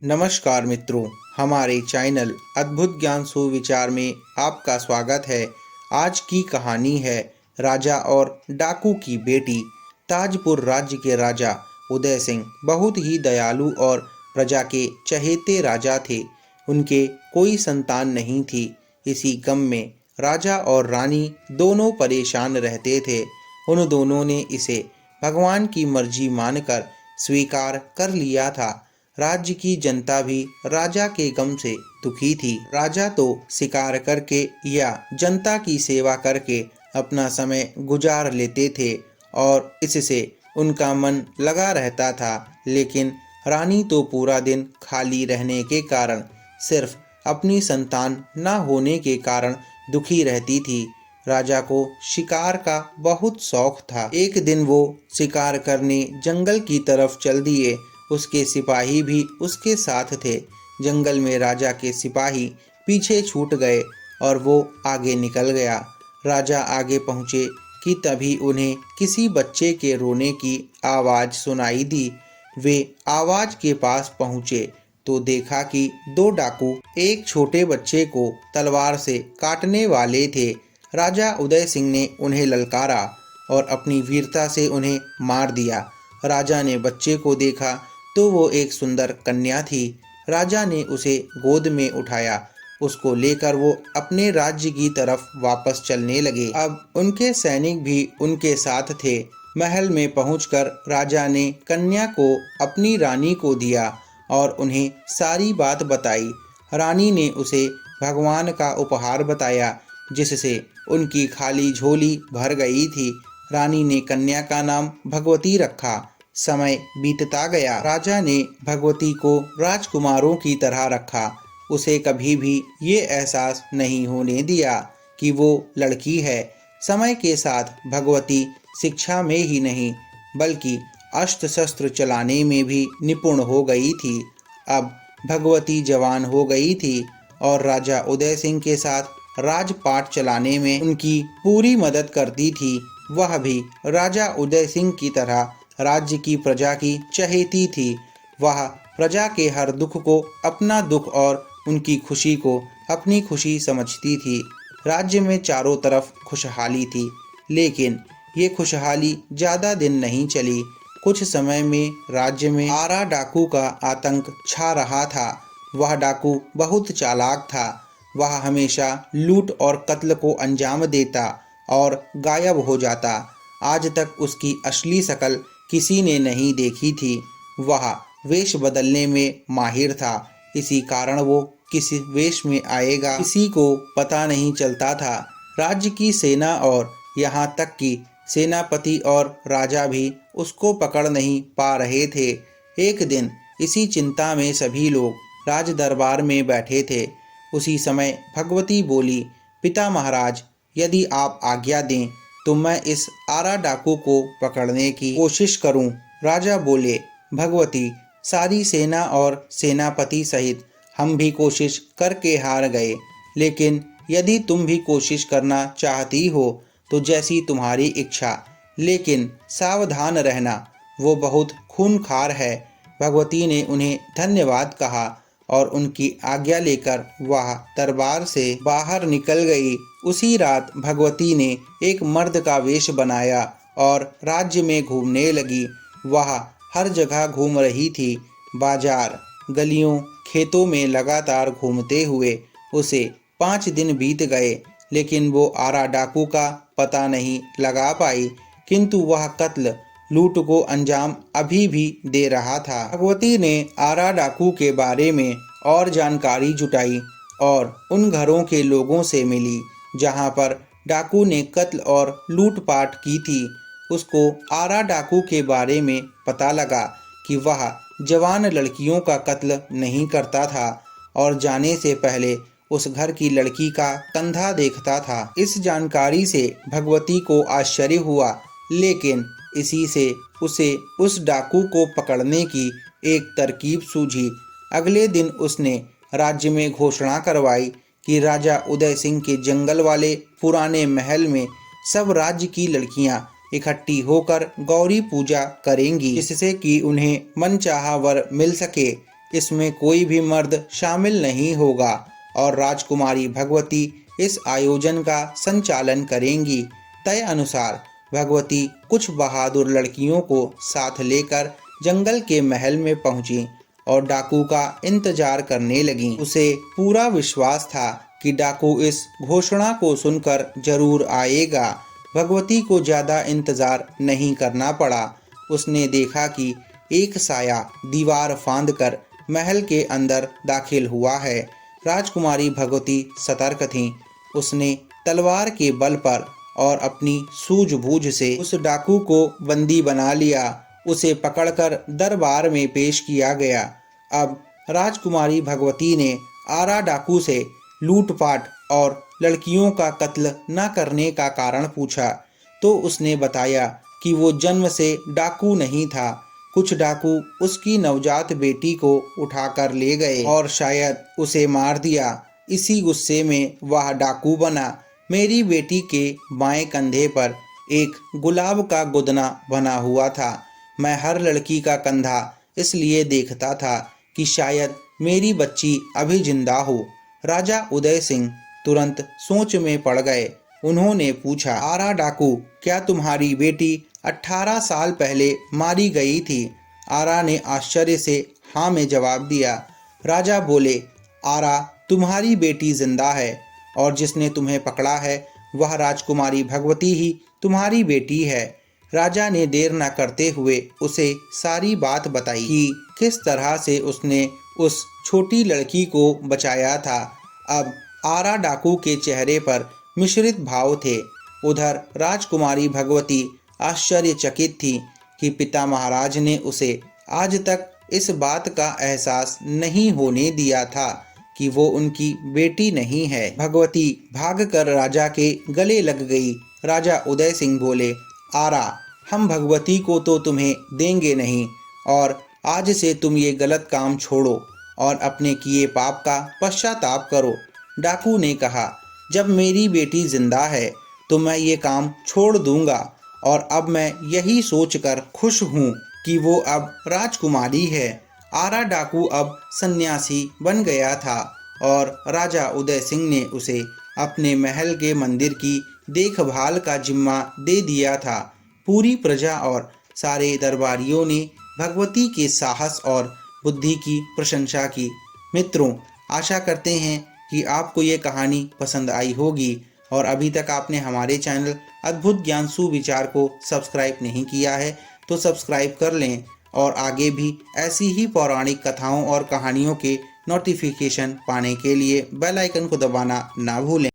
नमस्कार मित्रों, हमारे चैनल अद्भुत ज्ञान सुविचार में आपका स्वागत है। आज की कहानी है राजा और डाकू की बेटी। ताजपुर राज्य के राजा उदय सिंह बहुत ही दयालु और प्रजा के चहेते राजा थे। उनके कोई संतान नहीं थी। इसी गम में राजा और रानी दोनों परेशान रहते थे। उन दोनों ने इसे भगवान की मर्जी मानकर स्वीकार कर लिया था। राज्य की जनता भी राजा के गम से दुखी थी। राजा तो शिकार करके या जनता की सेवा करके अपना समय गुजार लेते थे और इससे उनका मन लगा रहता था, लेकिन रानी तो पूरा दिन खाली रहने के कारण, सिर्फ अपनी संतान न होने के कारण दुखी रहती थी। राजा को शिकार का बहुत शौक था। एक दिन वो शिकार करने जंगल की तरफ चल दिए। उसके सिपाही भी उसके साथ थे। जंगल में राजा के सिपाही पीछे छूट गए और वो आगे निकल गया। राजा आगे पहुँचे कि तभी उन्हें किसी बच्चे के रोने की आवाज़ सुनाई दी। वे आवाज़ के पास पहुँचे तो देखा कि दो डाकू एक छोटे बच्चे को तलवार से काटने वाले थे। राजा उदय सिंह ने उन्हें ललकारा और अपनी वीरता से उन्हें मार दिया। राजा ने बच्चे को देखा तो वो एक सुंदर कन्या थी। राजा ने उसे गोद में उठाया। उसको लेकर वो अपने राज्य की तरफ वापस चलने लगे। अब उनके सैनिक भी उनके साथ थे। महल में पहुंचकर राजा ने कन्या को अपनी रानी को दिया और उन्हें सारी बात बताई। रानी ने उसे भगवान का उपहार बताया, जिससे उनकी खाली झोली भर गई थी। रानी ने कन्या का नाम भगवती रखा। समय बीतता गया। राजा ने भगवती को राजकुमारों की तरह रखा। उसे कभी भी ये एहसास नहीं होने दिया कि वो लड़की है। समय के साथ भगवती शिक्षा में ही नहीं बल्कि अस्त्र शस्त्र चलाने में भी निपुण हो गई थी। अब भगवती जवान हो गई थी और राजा उदय सिंह के साथ राजपाट चलाने में उनकी पूरी मदद करती थी। वह भी राजा उदय सिंह की तरह राज्य की प्रजा की चहेती थी। वह प्रजा के हर दुख को अपना दुख और उनकी खुशी को अपनी खुशी समझती थी। राज्य में चारों तरफ खुशहाली थी, लेकिन ये खुशहाली ज़्यादा दिन नहीं चली। कुछ समय में राज्य में आरा डाकू का आतंक छा रहा था। वह डाकू बहुत चालाक था। वह हमेशा लूट और कत्ल को अंजाम देता और गायब हो जाता। आज तक उसकी असली शक्ल किसी ने नहीं देखी थी। वह वेश बदलने में माहिर था। इसी कारण वो किस वेश में आएगा किसी को पता नहीं चलता था। राज्य की सेना और यहाँ तक कि सेनापति और राजा भी उसको पकड़ नहीं पा रहे थे। एक दिन इसी चिंता में सभी लोग राज दरबार में बैठे थे। उसी समय भगवती बोली, पिता महाराज, यदि आप आज्ञा दें तो मैं इस आरा डाकू को पकड़ने की कोशिश करूं। राजा बोले, भगवती, सारी सेना और सेनापति सहित हम भी कोशिश करके हार गए, लेकिन यदि तुम भी कोशिश करना चाहती हो तो जैसी तुम्हारी इच्छा, लेकिन सावधान रहना, वो बहुत खूंखार है। भगवती ने उन्हें धन्यवाद कहा और उनकी आज्ञा लेकर वह दरबार से बाहर निकल गई। उसी रात भगवती ने एक मर्द का वेश बनाया और राज्य में घूमने लगी। वह हर जगह घूम रही थी। बाजार, गलियों, खेतों में लगातार घूमते हुए उसे 5 दिन बीत गए, लेकिन वो आरा डाकू का पता नहीं लगा पाई। किंतु वह कत्ल, लूट को अंजाम अभी भी दे रहा था। भगवती ने आरा डाकू के बारे में और जानकारी जुटाई और उन घरों के लोगों से मिली जहां पर डाकू ने कत्ल और लूटपाट की थी। उसको आरा डाकू के बारे में पता लगा कि वह जवान लड़कियों का कत्ल नहीं करता था और जाने से पहले उस घर की लड़की का कंधा देखता था। इस जानकारी से भगवती को आश्चर्य हुआ, लेकिन इसी से उसे उस डाकू को पकड़ने की एक तरकीब सूझी। अगले दिन उसने राज्य में घोषणा करवाई कि राजा उदय सिंह के जंगल वाले पुराने महल में सब राज्य की लड़कियां इकट्ठी होकर गौरी पूजा करेंगी, जिससे कि उन्हें मनचाहा वर मिल सके। इसमें कोई भी मर्द शामिल नहीं होगा और राजकुमारी भगवती इस आयोजन का संचालन करेंगी। तय अनुसार भगवती कुछ बहादुर लड़कियों को साथ लेकर जंगल के महल में पहुंची और डाकू का इंतजार करने लगी। उसे पूरा विश्वास था कि डाकू इस घोषणा को सुनकर जरूर आएगा। भगवती को ज्यादा इंतजार नहीं करना पड़ा। उसने देखा कि एक साया दीवार फांदकर महल के अंदर दाखिल हुआ है। राजकुमारी भगवती सतर्क थीं। उसने तलवार के बल पर और अपनी सूझबूझ से उस डाकू को बंदी बना लिया। उसे पकड़कर दरबार में पेश किया गया। अब राजकुमारी भगवती ने आरा डाकू से लूटपाट और लड़कियों का कत्ल न करने का कारण पूछा तो उसने बताया कि वो जन्म से डाकू नहीं था। कुछ डाकू उसकी नवजात बेटी को उठाकर ले गए और शायद उसे मार दिया। इसी गुस्से में वह डाकू बना। मेरी बेटी के बाएं कंधे पर एक गुलाब का गुदना बना हुआ था। मैं हर लड़की का कंधा इसलिए देखता था कि शायद मेरी बच्ची अभी जिंदा हो। राजा उदय सिंह तुरंत सोच में पड़ गए। उन्होंने पूछा, आरा डाकू, क्या तुम्हारी बेटी 18 साल पहले मारी गई थी? आरा ने आश्चर्य से हाँ में जवाब दिया। राजा बोले, आरा, तुम्हारी बेटी जिंदा है और जिसने तुम्हें पकड़ा है वह राजकुमारी भगवती ही तुम्हारी बेटी है। राजा ने देर न करते हुए उसे सारी बात बताई कि किस तरह से उसने उस छोटी लड़की को बचाया था। अब आरा डाकू के चेहरे पर मिश्रित भाव थे। उधर राजकुमारी भगवती आश्चर्यचकित थी कि पिता महाराज ने उसे आज तक इस बात का एहसास नहीं होने दिया था कि वो उनकी बेटी नहीं है। भगवती भागकर राजा के गले लग गई। राजा उदय सिंह बोले, आरा, हम भगवती को तो तुम्हें देंगे नहीं और आज से तुम ये गलत काम छोड़ो और अपने किए पाप का पश्चाताप करो। डाकू ने कहा, जब मेरी बेटी जिंदा है तो मैं ये काम छोड़ दूंगा और अब मैं यही सोचकर खुश हूँ कि वो अब राजकुमारी है। आरा डाकू अब सन्यासी बन गया था और राजा उदय सिंह ने उसे अपने महल के मंदिर की देखभाल का जिम्मा दे दिया था। पूरी प्रजा और सारे दरबारियों ने भगवती के साहस और बुद्धि की प्रशंसा की। मित्रों, आशा करते हैं कि आपको ये कहानी पसंद आई होगी और अभी तक आपने हमारे चैनल अद्भुत ज्ञान सुविचार को सब्सक्राइब नहीं किया है तो सब्सक्राइब कर लें और आगे भी ऐसी ही पौराणिक कथाओं और कहानियों के नोटिफिकेशन पाने के लिए बेल आइकन को दबाना ना भूलें।